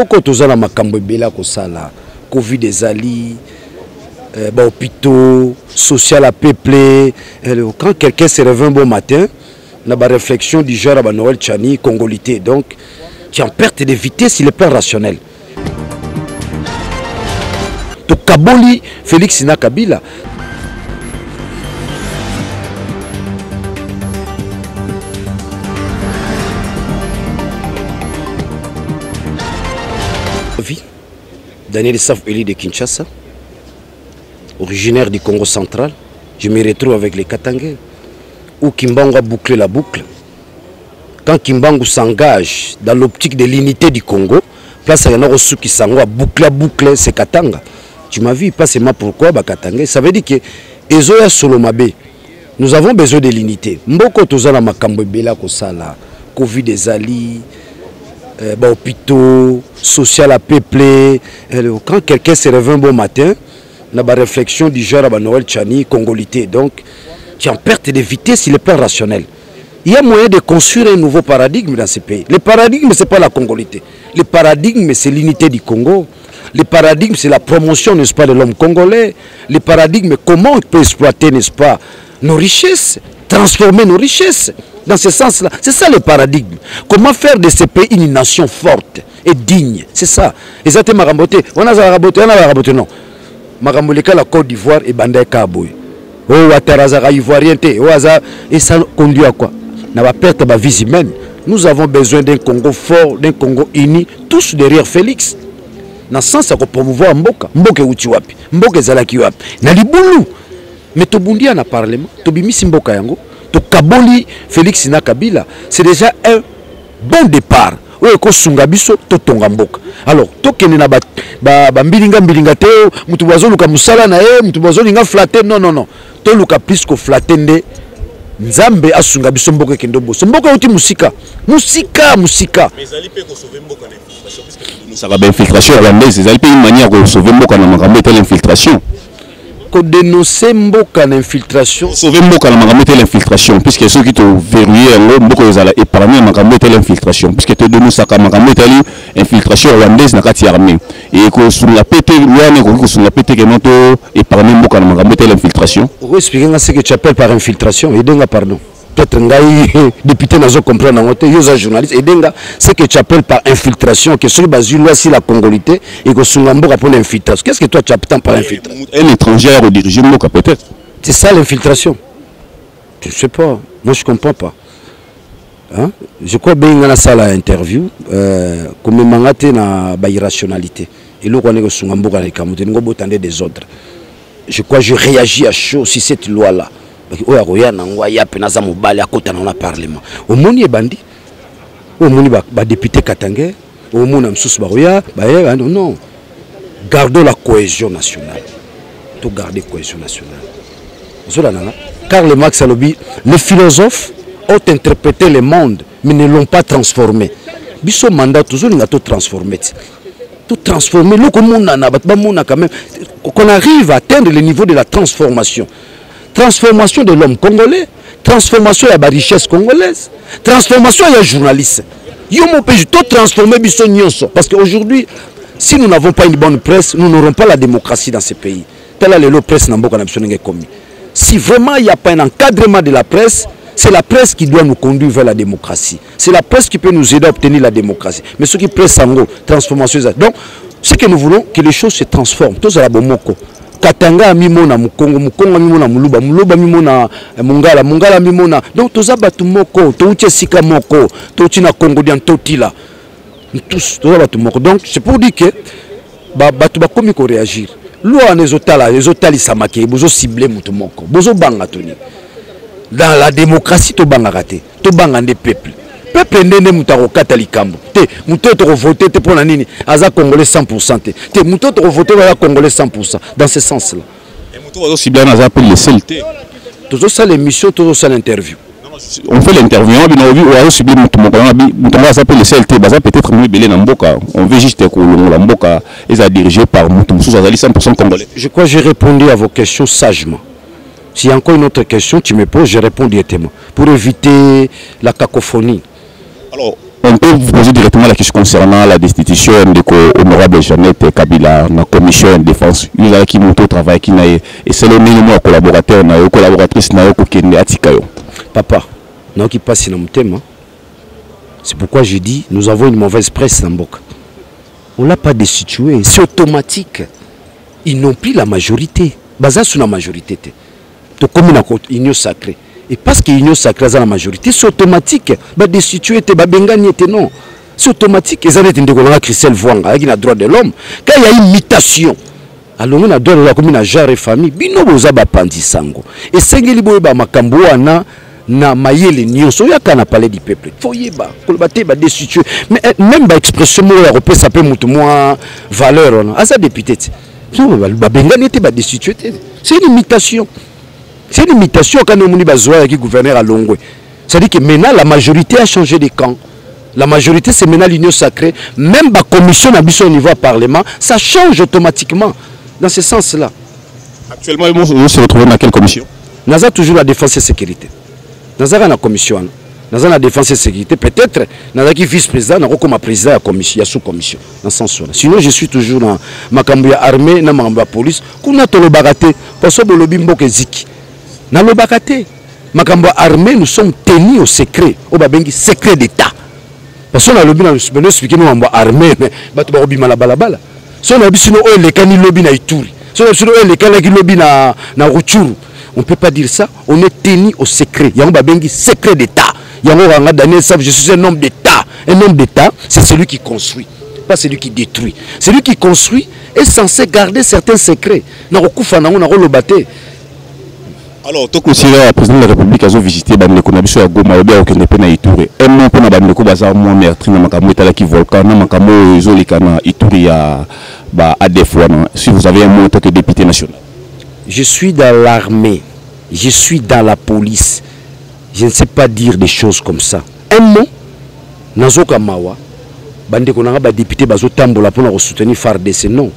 Quand tu as la makambo bela ko sala, Covid des ali, hôpitaux, social à peuplé. Quand quelqu'un se réveille un bon matin, on a une réflexion du genre à Noël Tchani, congolité. Donc, tu es en perte de vitesse, il est pas rationnel. Tu Kaboli, Félix Sina Kabila. Daniel Saf Eli de Kinshasa, originaire du Congo central, je me retrouve avec les Katangais, où Kimbangu a bouclé la boucle. Quand Kimbangu s'engage dans l'optique de l'unité du Congo, place à Yanarosu qui s'engage à boucler c'est Katanga. Tu m'as vu, pas seulement pourquoi Katangais. Ça veut dire que Ezoya Solomabe, nous avons besoin de l'unité. Mboko tozala makambo bela ko sala, Covid des ali. Hôpitaux, social à peuplé. Quand quelqu'un se réveille un bon matin, on a une réflexion du genre à Noël Tchani, congolité. Donc, tu es en perte de vitesse, il est pas rationnel. Il y a moyen de construire un nouveau paradigme dans ce pays. Le paradigme, ce n'est pas la congolité. Le paradigme, c'est l'unité du Congo. Le paradigme, c'est la promotion, n'est-ce pas, de l'homme congolais. Le paradigme, comment on peut exploiter, n'est-ce pas, nos richesses, transformer nos richesses. Dans ce sens-là, c'est ça le paradigme. Comment faire de ce pays une nation forte et digne. C'est ça. Et ça, c'est Marambote. On a Marambote, non. Maramboleka, la Côte d'Ivoire et Bandai Kaboui. Oh, Atarazara Ivoirien, et ça conduit à quoi? N'a pas perte de vie humaine. Nous avons besoin d'un Congo fort, d'un Congo uni, tous derrière Félix. Dans ce sens, c'est pour promouvoir Mboka. Mboka Uchiwapi, Mboka Zalaki Wapi. Naliboulou. Mais Tobundi en a parlé, Tobimisi Mboka Yango. To Kaboli, Félix Sina Kabila, c'est déjà un bon départ. Oeko Sungabiso, to Tongamboka. Alors, to kenena ba mbilinga teo, mutubazo luka musala na mutubazo linga flatter, non. To luka plus ko flatter nde Nzambe a Sungabiso Mboka kendobo. Mboka uti musika. Musika. Mais Zali peut sauver Mboka na infiltration puisque nous ça va infiltration hollandaise, Zali peut une manière de sauver Mboka na makambo telle infiltration. Qu'on dénoncer Mboka l'infiltration. Sauver Mboka l'infiltration, puisque ceux qui te verrouillent, Mboka ils épargner makambo l'infiltration, puisque te dénonce ça comme makambo infiltration hollandaise na kati armée. Et que sur la PT, que sur la PT que non to épargner Mboka makambo l'infiltration. Vous expliquez ce que tu appelles par infiltration et donc pardon. Peut-être que député n'a pas compris un journaliste et denga ce que tu appelles par infiltration que sur base si la congolité et que sur Mboka pour l'infiltration. Qu'est-ce que toi tu appelles par infiltration? Un étranger a redirigé Mboka peut-être. C'est ça l'infiltration. Je ne sais pas. Moi je ne comprends pas. Hein? Je crois bien dans la salle à interview comme mangate na ba irrationalité. Et là on est sur Mboka les Camerounais nous botandé des ordres. Je crois que je réagis à chaud si cette loi là. Oya roya na ngwa ya penaza mobali akota na parlement omoni ebandi omoni ba député Katangais omona msusu ba roya ba non gardons la cohésion nationale, tout garder cohésion nationale. Karl Marx a dit les philosophes ont interprété le monde mais ne l'ont pas transformé. Biso mandat toujours n'a tout transformé, le commun quand même qu'on arrive à atteindre le niveau de la transformation. Transformation de l'homme congolais, transformation de la richesse congolaise, transformation de la journaliste. Yomo peut tout transformer parce qu'aujourd'hui, si nous n'avons pas une bonne presse, nous n'aurons pas la démocratie dans ce pays. Telle est la presse commis. Si vraiment il n'y a pas un encadrement de la presse, c'est la presse qui doit nous conduire vers la démocratie. C'est la presse qui peut nous aider à obtenir la démocratie. Mais ce qui presse en gros, transformation. Donc, ce que nous voulons, que les choses se transforment. Tous à la bomoko. Katanga mimona mukongo mimona muluba mimona mungala mimona donc toza batu moko touche sika moko touche na Congo dian totila tous toza batu moko donc c'est pour dire que batu bakomi ko réagir loi nezotali samake bozo cibler mutu moko bozo banga toni dans la démocratie to banga raté to banga des peuples ndende mutaro kata likambo te muto to voter te pour la nini aza congolais 100% te muto to voter wala congolais 100% dans ce sens là et muto wazo cibler na appelle le CLT toujours ça l'émission toujours ça l'interview on fait l'interview on a vu wazo cibler muto wazo appelle le CLT baza peut-être mieux belé na mboka on veut juste que la mboka est dirigé par muto mususu azali 100% congolais. Je crois que j'ai répondu à vos questions sagement. S'il y a encore une autre question tu me poses, je réponds directement pour éviter la cacophonie. Alors, On peut vous poser directement la question concernant la destitution de l'honorable Jeannette Kabila dans la commission de défense. Il y a qui monte au travail qui n'a et c'est le minimum collaborateur, collaboratrice qui n'a pas. Papa, non qui passe dans mon thème. C'est pourquoi je dis nous avons une mauvaise presse dans Mboka. On l'a pas destitué, c'est automatique. Ils n'ont plus la majorité. Basé sur la majorité. De comme une union sacrée. Et parce qu'il y a une union sacrée dans la majorité, c'est automatique. Bah destitué, bah bengani était non. C'est automatique. Ils ont été dégoûtés Christelle Vouanga, qui a droit de l'homme. Quand il y a une mutation, alors on a droit de la commune à jarre famille. Bino boza ba pandi sango. Et sengeli boye ba makambo wana na mayele nyonso yakana parler du peuple. Foyeba, kolbate ba destitué. Mais même ba expression mo ya repé ça peut mutu moi valeur on. Asa député. Non, ba bengani était ba destitué. C'est une imitation. C'est une imitation quand on a qui gouverneur à Longwe. C'est-à-dire que maintenant la majorité a changé de camp. La majorité c'est maintenant l'union sacrée. Même la commission au niveau du Parlement, ça change automatiquement. Dans ce sens-là. Actuellement, vous se retrouvez dans quelle commission? Nous avons toujours la défense et sécurité. Nous avons la commission. Nous avons la défense et sécurité. Peut-être, nous avons vice-président, nous avons comme président de la commission, il y a sous-commission. Dans ce sens-là. Sinon, je suis toujours dans ma armée, dans ma police. Nous avons le bagaté. Parce que le bimbo est ziki. Dans le bagaté. Makambo armée, nous sommes tenus au secret. Au babengi secret d'État. Parce que nous avons expliqué nous avons armée, mais nous avons la balabala. Si on a dit que les canaux lobby na Ituri, si on a dit que les canaux lobby na Rutshuru, on ne peut pas dire ça. On est tenu au secret. Il y a un secret d'État. Il y a un Daniel Sav, je suis un homme d'État. Un homme d'État, c'est celui qui construit, pas celui qui détruit. Celui qui construit est censé garder certains secrets. Alors, tout le président de la République a visité Bandeko Nabiso à Goma, au Kenepe na Ituri. Un nom pour Bandeko Bazar, moi, meurtri, na Makamo, Talaki Volcan, na Makamo, Zolikana, Ituri à Adefouana. Si vous avez un mot en tant que député national. Je suis dans l'armée, je suis dans la police. Je ne sais pas dire des choses comme ça. Un mot, Nazoka Mawa, Bandeko Nanga, député Bazo Tambola pour soutenir FARDC, non.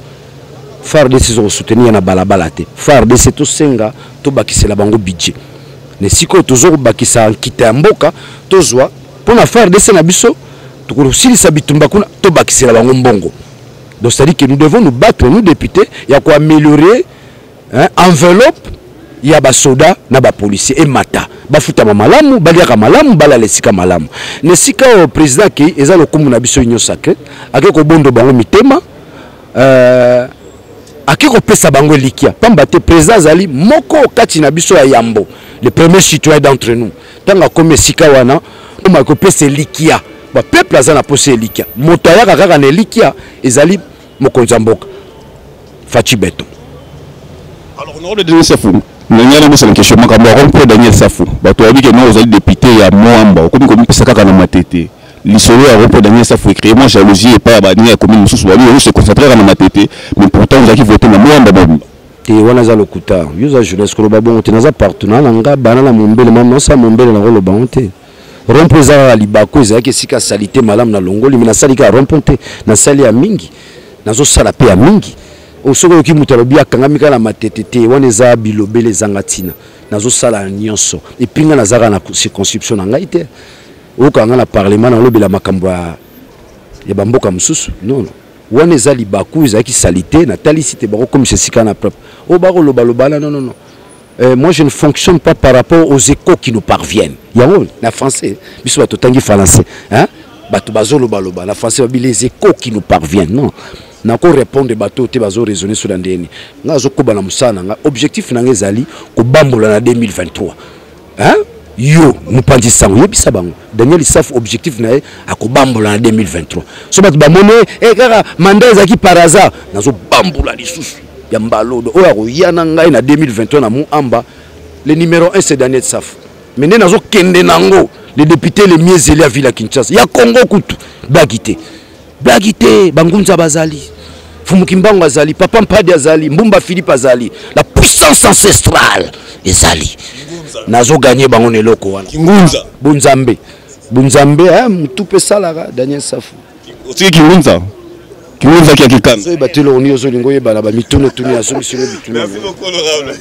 FARDC se soutenir na balabalate. FARDC to senga to bakise la bango budget. Ne siko tozo bakisa kita mboka tozwa pour na FARDC na biso to sili sabitumba kuna to bakise la bango mbongo. Donc c'est à dire que nous devons nous battre nous députés ya ko améliorer enveloppe ya ba soda na ba policier et mata ba futa malamu baliaka malamu bala lesika malamu. Ne sika au président ki eza lokumu na biso union sacrée akeko bondo bango mitema Akiko pesa bango likia. Pambate président Zali moko kati na biso ya Yambo. Le premier citoyen d'entre nous. Tanga comme sika wana, on m'a pesa likia. Ba peuple azana pose likia. Motoya kaka na likia ezali mokonza mboka. Fachi beton. Alors on a le Daniel Safou. Nanyala mo sala question makambo rompo Daniel Safou. Ba to abi ke no ozali député ya Moamba. Comme pesa kaka na matete. L'isolo a repos Daniel Safou créé moi jalousie et pas à la commune sous Wali se concentrer dans ma tête mais pourtant vous avez voté na moi babou te wana za lokuta yuza jeunesse ko babou te naza partenaire nanga bana na mombele mama sa mombele na lo banté rompo za libako za ke sika salité malam na longoli mina salika romponte na sali ya mingi nazo sala pe ya mingi osoko ki mutalobi akangamika na matete te wana za bilobele zangatina nazo sala nyonso et pinga nazaka na circonscription na ngai te au Kanga na parlement na lobi la makambo ya bamboka mususu non wana za libaku za ki salité na talicité bako comme c'est sika na propre au bako loba non moi je ne fonctionne pas par rapport aux échos qui nous parviennent yango na français biso ba totangi français hein bato bazo loba na français ba les échos qui nous parviennent non na ko répondre bato te bazo raisonner sur ndeni nga zo koba na musana nga objectif na ngezali ko bambola na 2023 hein yo mupanzi sango yebisa bango Daniel Safou objectif na akobambola na 2023 so bat ba mone kaka mandat ezaki par hasard nazo bambola lisusu ya mbalodo oya ko yana ngai na 2023 na mu amba le numéro 1 c'est Daniel Safou mais nazo kende nango les députés les mieux élus à Villa Kinshasa ya Congo kutu blagité bangunza bazali Fumukimbango azali papa Mpadi azali Mbumba Philippe azali la puissance ancestrale ezali nazo gagner bango neloko wana Kingunza Bunzambe mutupe salaka Daniel Safou aussi Kingunza qui a quelqu'un so batelo oni ozo lingo yebala ba mituno tuni aso misolo bituna. Merci beaucoup honorable.